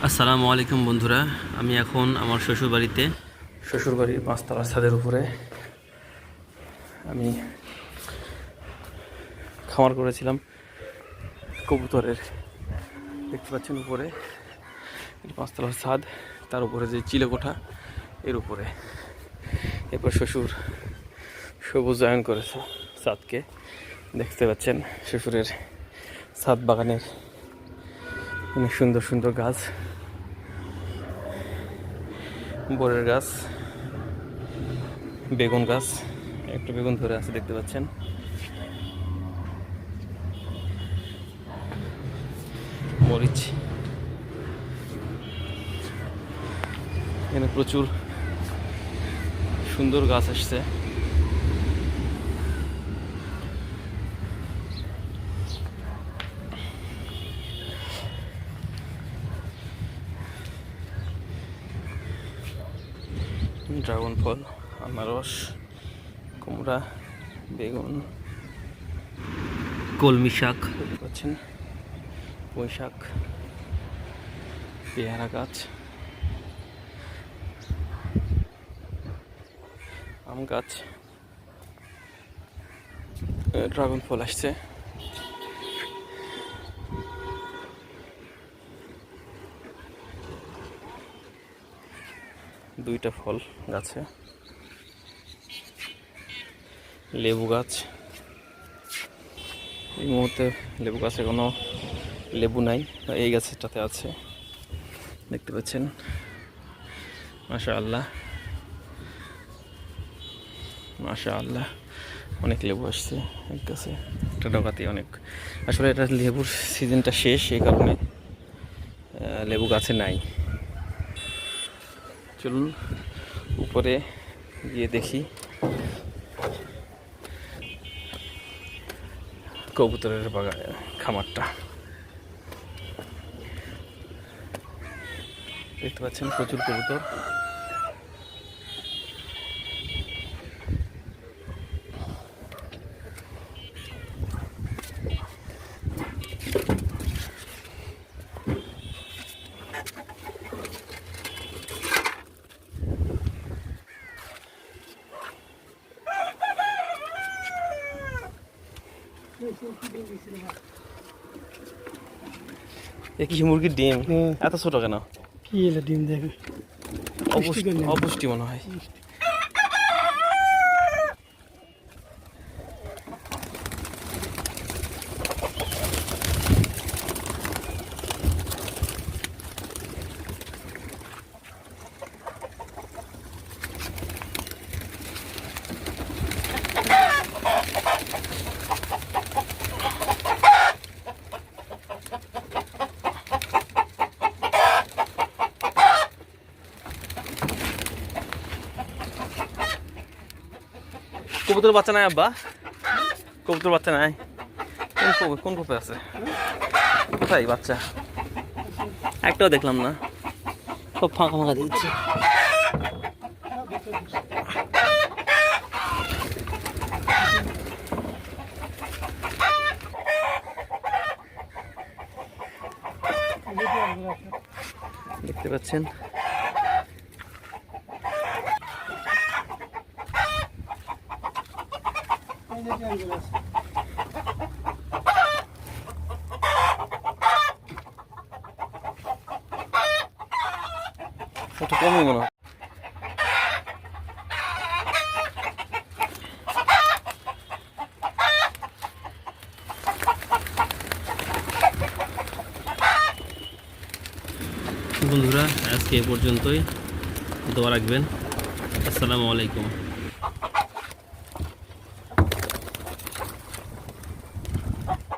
আসসালামু আলাইকুম বন্ধুরা, আমি এখন আমার শ্বশুরবাড়িতে। শ্বশুরবাড়ির 5তলার ছাদের উপরে আমি খামার করেছিলাম কবুতরের। দেখতে পাচ্ছেন উপরে 5তলার ছাদ, তার উপরে যে চিলেকোঠা এর উপরে। এরপর শ্বশুর সবুজায়ন করেছে ছাদকে। দেখতে পাচ্ছেন শ্বশুরের ছাদ বাগানের অনেক সুন্দর সুন্দর গাছ, বরের গাছ, বেগুন গাছ, একটা বেগুন ধরে আছে দেখতে পাচ্ছেন। মরিচ, এখানে প্রচুর সুন্দর গাছ আসছে। ড্রাগন ফল, আনারস, কুমড়া, বেগুন, কলমি শাক দেখতে পাচ্ছেন, পুঁই শাক, পেয়ারা গাছ, আম গাছ, ড্রাগন ফল আসছে। দুইটা ফল গাছে, লেবু গাছ। এই মুহূর্তে লেবু গাছে কোনো লেবু নাই, এই গাছটাতে আছে দেখতে পাচ্ছেন। মাশাআল্লাহ মাশাআল্লাহ, অনেক লেবু আসছে এক গাছে, একটা ডগাতে অনেক। আসলে এটা লেবুর সিজনটা শেষ, এই কারণে লেবু গাছে নাই। চলুন উপরে গিয়ে দেখি কবুতরের খামারটা। দেখতে পাচ্ছেন প্রচুর কবুতর। কি মুরগির ডিম এত ছোট কেন? কি এলো ডিম দেখে? অপুষ্টি মনে হয়। কবুতর বাচ্চা নাই আব্বা? কবুতর বাচ্চা নাই? কোন কোপে আছে? কোথায় বাচ্চা? একটাও দেখলাম না, সব ফাঁকা ফাঁকা দিচ্ছে। দেখতে পাচ্ছেন একটু কমই মনে হয়। বন্ধুরা আজকে এ পর্যন্তই, দোয়া রাখবেন। আসসালামু আলাইকুম।